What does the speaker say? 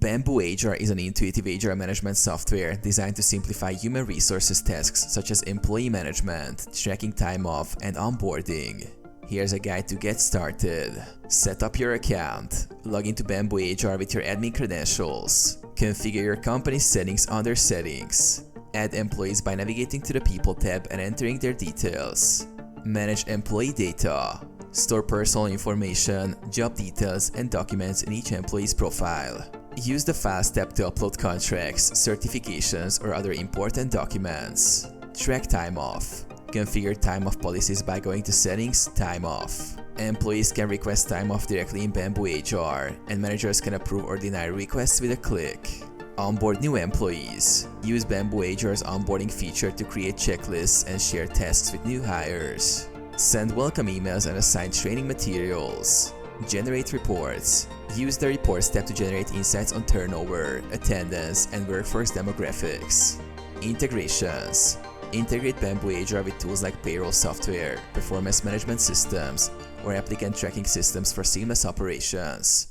BambooHR is an intuitive HR management software designed to simplify human resources tasks such as employee management, tracking time off, and onboarding. Here's a guide to get started. Set up your account. Log into BambooHR with your admin credentials. Configure your company's settings under Settings. Add employees by navigating to the People tab and entering their details. Manage employee data. Store personal information, job details, and documents in each employee's profile. Use the Files tab to upload contracts, certifications, or other important documents. Track time off. Configure time off policies by going to Settings, Time Off. Employees can request time off directly in BambooHR, and managers can approve or deny requests with a click. Onboard new employees. Use BambooHR's onboarding feature to create checklists and share tasks with new hires. Send welcome emails and assign training materials. Generate reports. Use the Reports tab to generate insights on turnover, attendance, and workforce demographics. Integrations. Integrate BambooHR with tools like payroll software, performance management systems, or applicant tracking systems for seamless operations.